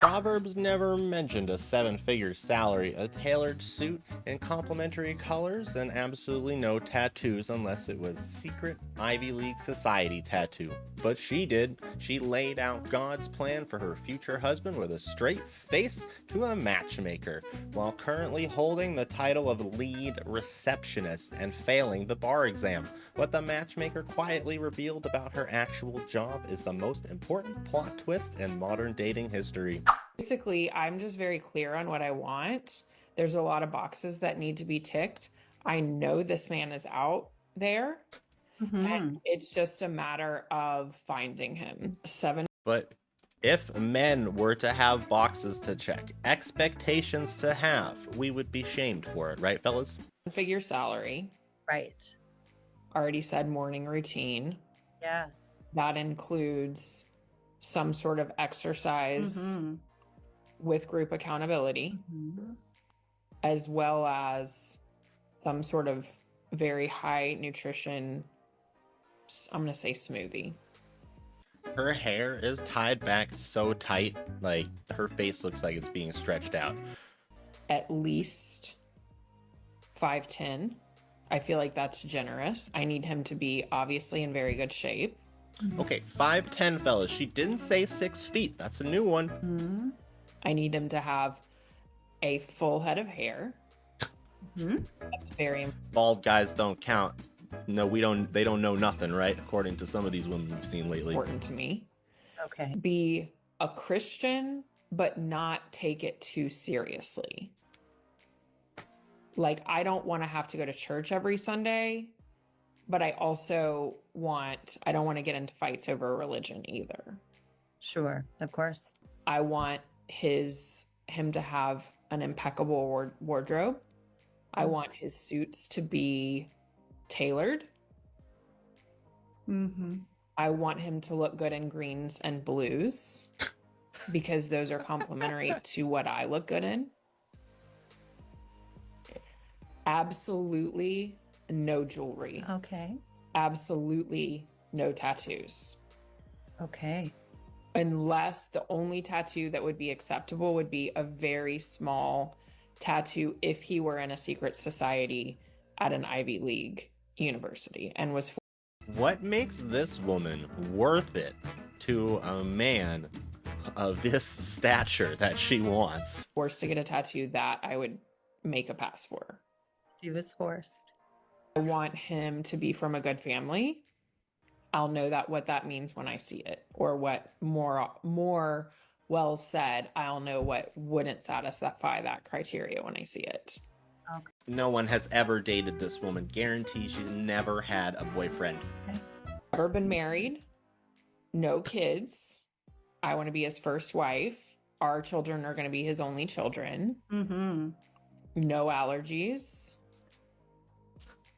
Proverbs never mentioned a seven-figure salary, a tailored suit in complementary colors, and absolutely no tattoos unless it was secret Ivy League society tattoo. But she did. She laid out God's plan for her future husband with a straight face to a matchmaker, while currently holding the title of lead receptionist and failing the bar exam. What the matchmaker quietly revealed about her actual job is the most important plot twist in modern dating history. Basically, I'm just very clear on what I want. There's a lot of boxes that need to be ticked. I know this man is out there, and it's just a matter of finding him. But if men were to have boxes to check, expectations to have, we would be shamed for it, right, fellas? Figure salary. Right. Already said morning routine. Yes. That includes some sort of exercise with group accountability, as well as some sort of very high nutrition, I'm going to say smoothie. Her hair is tied back so tight, like her face looks like it's being stretched out. At least 5'10". I feel like that's generous. I need him to be obviously in very good shape. Okay, 5'10", fellas. She didn't say 6 feet. That's a new one. I need him to have a full head of hair. That's very important. Bald guys don't count. No, we don't. They don't know nothing, right? According to some of these women we've seen lately. Important to me. Okay. Be a Christian, but not take it too seriously. Like, I don't want to have to go to church every Sunday, but I also I don't want to get into fights over religion either. Sure, of course. I want him to have an impeccable wardrobe. I want his suits to be tailored. I want him to look good in greens and blues because those are complementary to what I look good in. Absolutely no jewelry. Okay. Absolutely no tattoos. Okay. Unless the only tattoo that would be acceptable would be a very small tattoo if he were in a secret society at an Ivy League university and was. What makes this woman worth it to a man of this stature that she wants? Forced to get a tattoo that I would make a pass for. She was forced. I want him to be from a good family. I'll know what that means when I see it, or what more well said, I'll know what wouldn't satisfy that criteria when I see it. Okay. No one has ever dated this woman. Guarantee she's never had a boyfriend. Never been married. No kids. I want to be his first wife. Our children are going to be his only children. No allergies.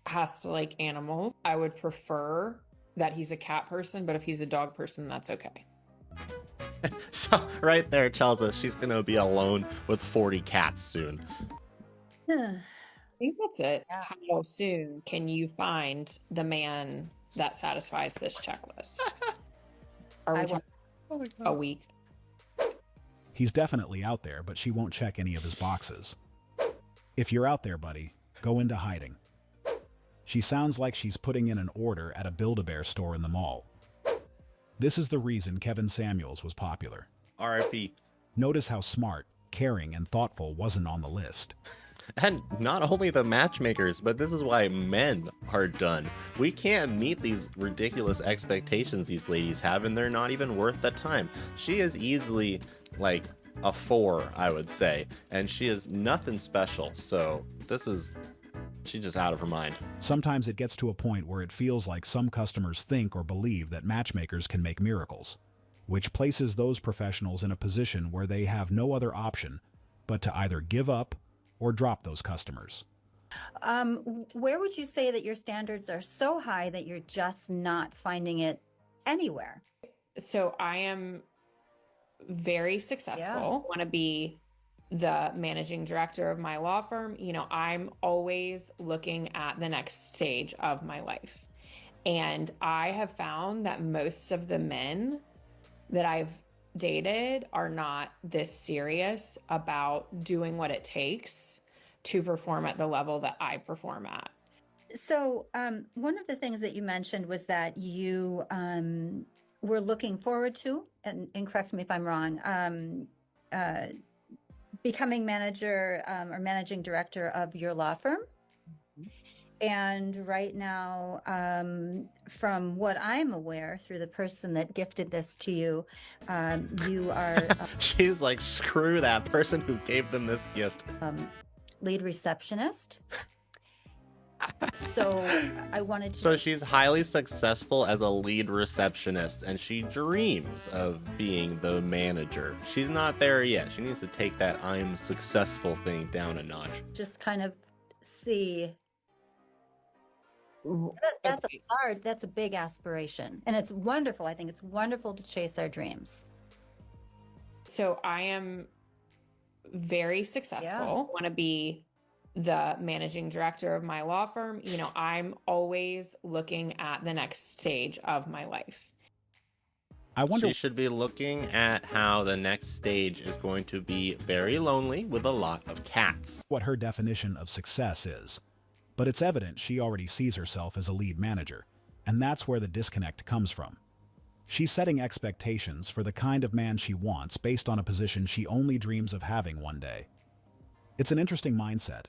Has to like animals. I would prefer that he's a cat person, but if he's a dog person, that's okay. So right there tells us she's gonna be alone with 40 cats soon. I think that's it. Yeah. How soon can you find the man that satisfies this checklist? Are we talking a week? He's definitely out there, but she won't check any of his boxes. If you're out there, buddy, go into hiding. She sounds like she's putting in an order at a Build-A-Bear store in the mall. This is the reason Kevin Samuels was popular. R.I.P. Notice how smart, caring, and thoughtful wasn't on the list. And not only the matchmakers, but this is why men are done. We can't meet these ridiculous expectations these ladies have, and they're not even worth the time. She is easily like a 4, I would say, and she is nothing special. So she's just out of her mind. Sometimes it gets to a point where it feels like some customers think or believe that matchmakers can make miracles, which places those professionals in a position where they have no other option but to either give up or drop those customers. Where would you say that your standards are so high that you're just not finding it anywhere? So I am very successful. Want to be the managing director of my law firm. You know, I'm always looking at the next stage of my life. And I have found that most of the men that I've dated are not this serious about doing what it takes to perform at the level that I perform at. So one of the things that you mentioned was that you were looking forward to, and correct me if I'm wrong, becoming manager or managing director of your law firm. And right now, from what I'm aware, through the person that gifted this to you, you are She's like, screw that person who gave them this gift. lead receptionist. So I wanted to. So she's highly successful as a lead receptionist, and she dreams of being the manager. She's not there yet. She needs to take that I'm successful thing down a notch. Just kind of see. Okay. That's a big aspiration. And it's wonderful. I think it's wonderful to chase our dreams. So I am very successful. Yeah. Want to be the managing director of my law firm. You know, I'm always looking at the next stage of my life. I wonder. She should be looking at how the next stage is going to be very lonely with a lot of cats. What her definition of success is. But it's evident she already sees herself as a lead manager, and that's where the disconnect comes from. She's setting expectations for the kind of man she wants based on a position she only dreams of having one day. It's an interesting mindset.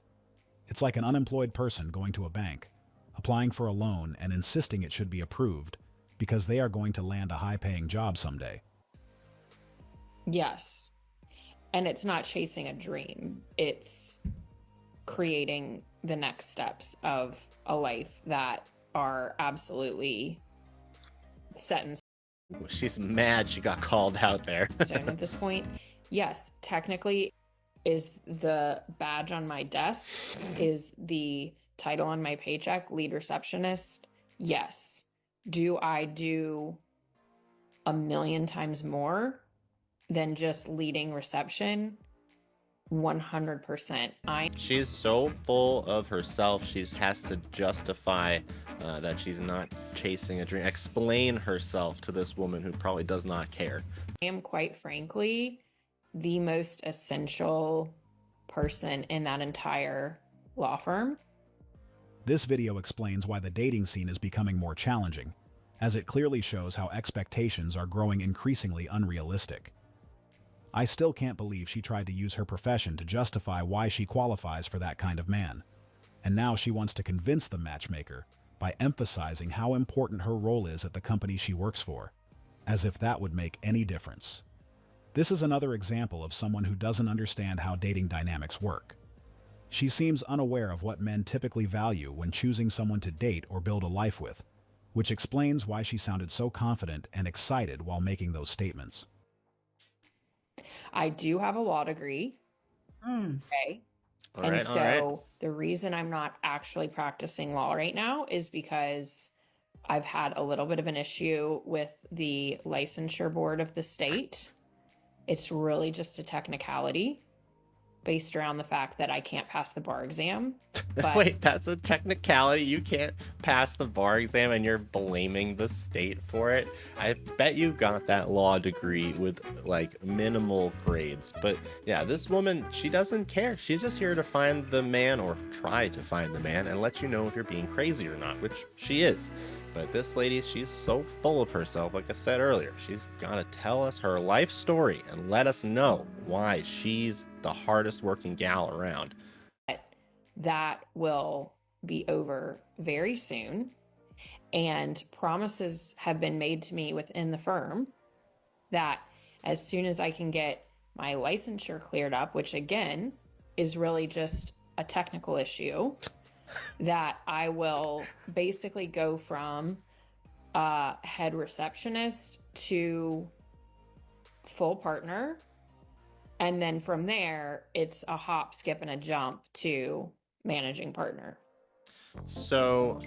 It's like an unemployed person going to a bank, applying for a loan and insisting it should be approved because they are going to land a high-paying job someday. Yes. And it's not chasing a dream. It's creating the next steps of a life that are absolutely set in She's mad she got called out there. stone at this point. Yes, technically is the badge on my desk, is the title on my paycheck, lead receptionist. Yes. Do I do a million times more than just leading reception? 100%. She's so full of herself, she has to justify that she's not chasing a dream. Explain herself to this woman who probably does not care. I am, quite frankly, the most essential person in that entire law firm. This video explains why the dating scene is becoming more challenging, as it clearly shows how expectations are growing increasingly unrealistic. I still can't believe she tried to use her profession to justify why she qualifies for that kind of man. And now she wants to convince the matchmaker by emphasizing how important her role is at the company she works for, as if that would make any difference. This is another example of someone who doesn't understand how dating dynamics work. She seems unaware of what men typically value when choosing someone to date or build a life with, which explains why she sounded so confident and excited while making those statements. I do have a law degree. Okay. All And right, so all right. the reason I'm not actually practicing law right now is because I've had a little bit of an issue with the licensure board of the state. It's really just a technicality based around the fact that I can't pass the bar exam. But Wait, that's a technicality? You can't pass the bar exam and you're blaming the state for it? I bet you got that law degree with like minimal grades. But yeah, this woman, she doesn't care. She's just here to find the man, or try to find the man, and let you know if you're being crazy or not, which she is. But this lady, she's so full of herself, like I said earlier. She's got to tell us her life story and let us know why she's the hardest working gal around. that will be over very soon. And promises have been made to me within the firm that as soon as I can get my licensure cleared up, which again is really just a technical issue, that I will basically go from head receptionist to full partner. And then from there, it's a hop, skip, and a jump to managing partner. So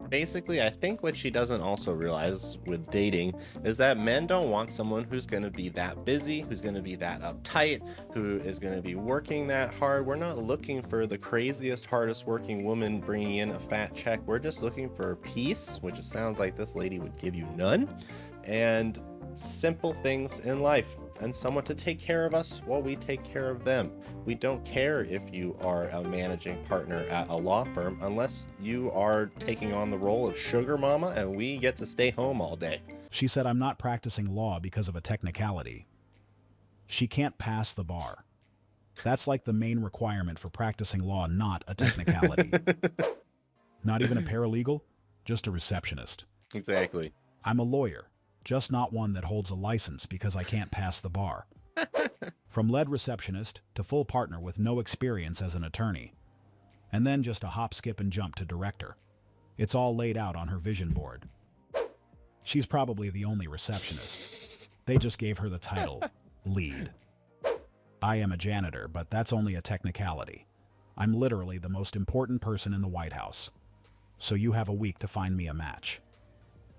basically, I think what she doesn't also realize with dating is that men don't want someone who's going to be that busy, who's going to be that uptight, who is going to be working that hard. We're not looking for the craziest, hardest working woman bringing in a fat check. We're just looking for peace, which it sounds like this lady would give you none. And simple things in life, and someone to take care of us while we take care of them. We don't care if you are a managing partner at a law firm unless you are taking on the role of sugar mama and we get to stay home all day. She said, I'm not practicing law because of a technicality. She can't pass the bar. That's like the main requirement for practicing law, not a technicality. Not even a paralegal, just a receptionist. Exactly. I'm a lawyer, just not one that holds a license because I can't pass the bar. From lead receptionist to full partner with no experience as an attorney. And then just a hop, skip, and jump to director. It's all laid out on her vision board. She's probably the only receptionist. They just gave her the title, lead. I am a janitor, but that's only a technicality. I'm literally the most important person in the White House. So you have a week to find me a match.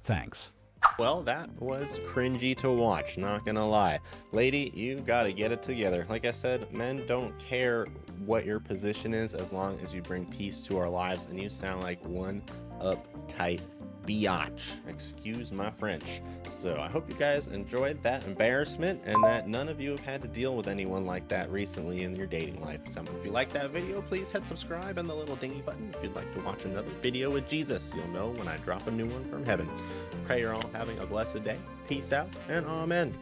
Thanks. Well, that was cringy to watch, not gonna lie. Lady, you gotta get it together. Like I said, men don't care what your position is as long as you bring peace to our lives, and you sound like one uptight biatch. Excuse my French. So I hope you guys enjoyed that embarrassment and that none of you have had to deal with anyone like that recently in your dating life. So if you like that video, please hit subscribe and the little dingy button. If you'd like to watch another video with Jesus, you'll know when I drop a new one from heaven. Pray you're all having a blessed day. Peace out and amen.